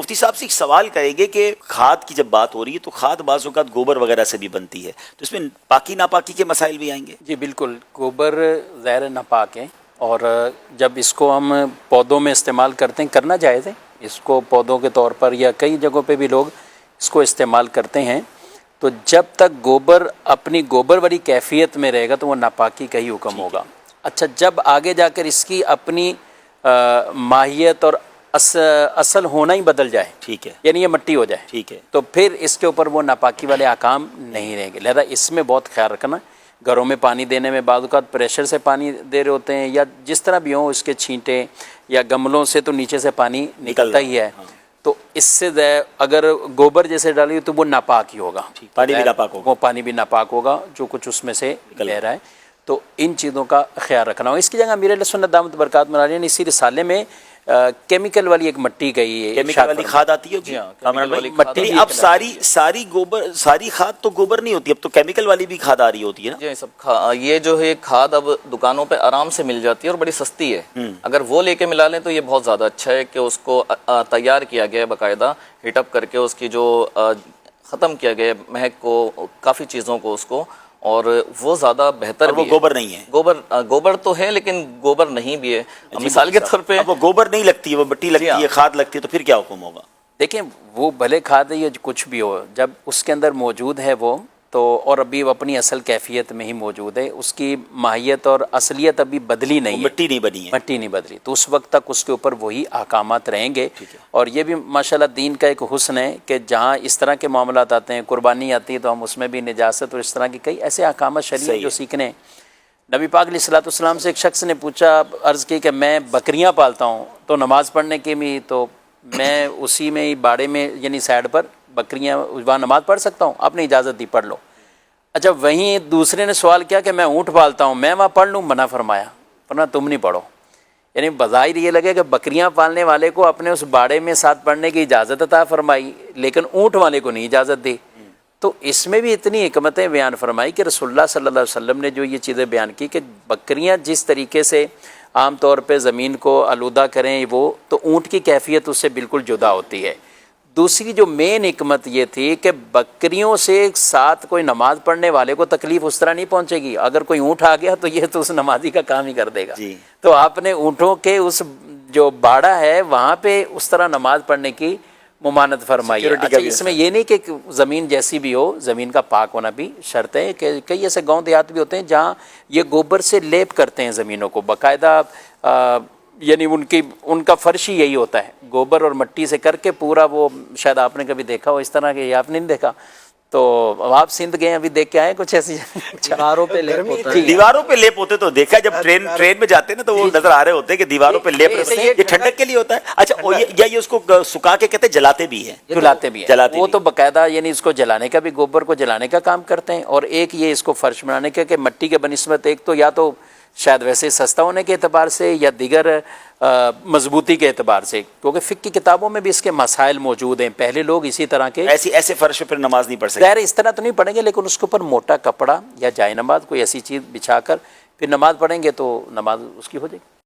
مفتی صاحب سے ایک سوال کریں گے کہ کھاد کی جب بات ہو رہی ہے تو کھاد بعض اوقات گوبر وغیرہ سے بھی بنتی ہے، تو اس میں پاکی ناپاکی کے مسائل بھی آئیں گے؟ جی بالکل، گوبر ظاہر ناپاک ہے، اور جب اس کو ہم پودوں میں استعمال کرتے ہیں، کرنا جائز ہے اس کو پودوں کے طور پر، یا کئی جگہوں پہ بھی لوگ اس کو استعمال کرتے ہیں، تو جب تک گوبر اپنی گوبر والی کیفیت میں رہے گا تو وہ ناپاکی کا ہی حکم ہوگا۔ اچھا، جب آگے جا کر اس کی اپنی ماہیت اور اصل ہونا ہی بدل جائے، ٹھیک ہے، یعنی یہ مٹی ہو جائے، ٹھیک ہے، تو پھر اس کے اوپر وہ ناپاکی والے احکام نہیں رہیں گے۔ لہذا اس میں بہت خیال رکھنا، گھروں میں پانی دینے میں بعض اوقات پریشر سے پانی دے رہے ہوتے ہیں، یا جس طرح بھی ہوں، اس کے چھینٹیں یا گملوں سے تو نیچے سے پانی نکلتا ہی ہے، تو اس سے اگر گوبر جیسے ڈالی تو وہ ناپاک ہی ہوگا، پانی بھی ناپاک ہوگا، وہ پانی بھی ناپاک ہوگا جو کچھ اس میں سے بہ رہا ہے۔ تو ان چیزوں کا خیال رکھنا ہو۔ اس کی جگہ امیر اہل سنت دامت برکات مناریہ نے اسی رسالے میں کیمیکل والی ایک مٹی گئی ہے، کیمیکل والی کھاد آتی ہے جی، مٹی اب ساری گوبر، ساری کھاد تو گوبر نہیں ہوتی، اب تو کیمیکل والی بھی کھاد آ رہی ہوتی ہے نا؟ جی سب یہ جو ہے کھاد اب دکانوں پہ آرام سے مل جاتی ہے اور بڑی سستی ہے، اگر وہ لے کے ملا لیں تو یہ بہت زیادہ اچھا ہے کہ اس کو تیار کیا گیا ہے باقاعدہ، ہیٹ اپ کر کے اس کی جو ختم کیا گیا ہے مہک کو، کافی چیزوں کو، اس کو، اور وہ زیادہ بہتر بھی ہے۔ وہ گوبر نہیں ہے، گوبر تو ہے لیکن گوبر نہیں بھی ہے۔ مثال کے طور پہ وہ گوبر نہیں لگتی ہے، وہ مٹی لگتی ہے، کھاد لگتی ہے، تو پھر کیا حکم ہوگا؟ دیکھیں وہ بھلے کھاد ہے یا کچھ بھی ہو، جب اس کے اندر موجود ہے وہ تو، اور ابھی وہ اپنی اصل کیفیت میں ہی موجود ہے، اس کی ماہیت اور اصلیت ابھی بدلی نہیں ہے، مٹی نہیں بنی ہے، مٹی نہیں بدلی، تو اس وقت تک اس کے اوپر وہی احکامات رہیں گے۔ اور یہ بھی ماشاءاللہ دین کا ایک حسن ہے کہ جہاں اس طرح کے معاملات آتے ہیں، قربانی آتی ہے، تو ہم اس میں بھی نجاست اور اس طرح کی کئی ایسے احکامات شرعی جو سیکھنے ہیں۔ نبی پاک علیہ الصلوۃ والسلام سے ایک شخص نے پوچھا، عرض کی کہ میں بکریاں پالتا ہوں، تو نماز پڑھنے کے بھی تو میں اسی میں ہی باڑے میں یعنی سائڈ پر بکریاں وہاں نماز پڑھ سکتا ہوں؟ آپ نے اجازت دی، پڑھ لو۔ اچھا، وہیں دوسرے نے سوال کیا کہ میں اونٹ پالتا ہوں، میں وہاں پڑھ لوں؟ منع فرمایا، ورنہ تم نہیں پڑھو۔ یعنی بظاہر یہ لگے کہ بکریاں پالنے والے کو اپنے اس باڑے میں ساتھ پڑھنے کی اجازت عطا فرمائی، لیکن اونٹ والے کو نہیں اجازت دی۔ تو اس میں بھی اتنی حکمتیں بیان فرمائی کہ رسول اللہ صلی اللہ علیہ وسلم نے جو یہ چیزیں بیان کی کہ بکریاں جس طریقے سے عام طور پہ زمین کو آلودہ کریں، وہ تو اونٹ کی کیفیت اس سے بالکل جدا ہوتی ہے۔ دوسری جو مین حکمت یہ تھی کہ بکریوں سے ساتھ کوئی نماز پڑھنے والے کو تکلیف اس طرح نہیں پہنچے گی، اگر کوئی اونٹ آ گیا تو یہ تو اس نمازی کا کام ہی کر دے گا۔ تو آپ نے اونٹوں کے اس جو باڑا ہے وہاں پہ اس طرح نماز پڑھنے کی ممانعت فرمائی ہے۔ اچھا، اس میں یہ نہیں کہ زمین جیسی بھی ہو، زمین کا پاک ہونا بھی شرط ہے، کہ کئی ایسے گاؤں دیہات بھی ہوتے ہیں جہاں یہ گوبر سے لیپ کرتے ہیں زمینوں کو باقاعدہ، یعنی ان کا فرش ہی یہی ہوتا ہے، گوبر اور مٹی سے کر کے پورا، وہ شاید آپ نے کبھی دیکھا ہو اس طرح کے، آپ نے نہیں دیکھا تو آپ سندھ گئے ابھی دیکھ کے آئے کچھ ایسی دیواروں پہ لیپ ہوتا ہے، دیواروں پہ لیپ ہوتے تو دیکھا، جب ٹرین میں جاتے ہیں نا تو وہ نظر آ رہے ہوتے ہیں کہ دیواروں پہ لیپ، یہ ٹھنڈک کے لیے ہوتا ہے۔ اچھا، یا یہ اس کو سکھا کے کہتے ہیں جلاتے بھی ہیں، جلاتے بھی ہیں، وہ تو باقاعدہ یعنی اس کو جلانے کا بھی، گوبر کو جلانے کا کام کرتے ہیں، اور ایک یہ اس کو فرش بنانے کا کہ مٹی کے بنسبت ایک تو یا تو شاید ویسے سستا ہونے کے اعتبار سے یا دیگر مضبوطی کے اعتبار سے، کیونکہ فقہ کی کتابوں میں بھی اس کے مسائل موجود ہیں، پہلے لوگ اسی طرح کے ایسے فرش پر نماز نہیں پڑھ سکتے، ظاہر اس طرح تو نہیں پڑھیں گے، لیکن اس کے اوپر موٹا کپڑا یا جائے نماز کوئی ایسی چیز بچھا کر پھر نماز پڑھیں گے تو نماز اس کی ہو جائے گی۔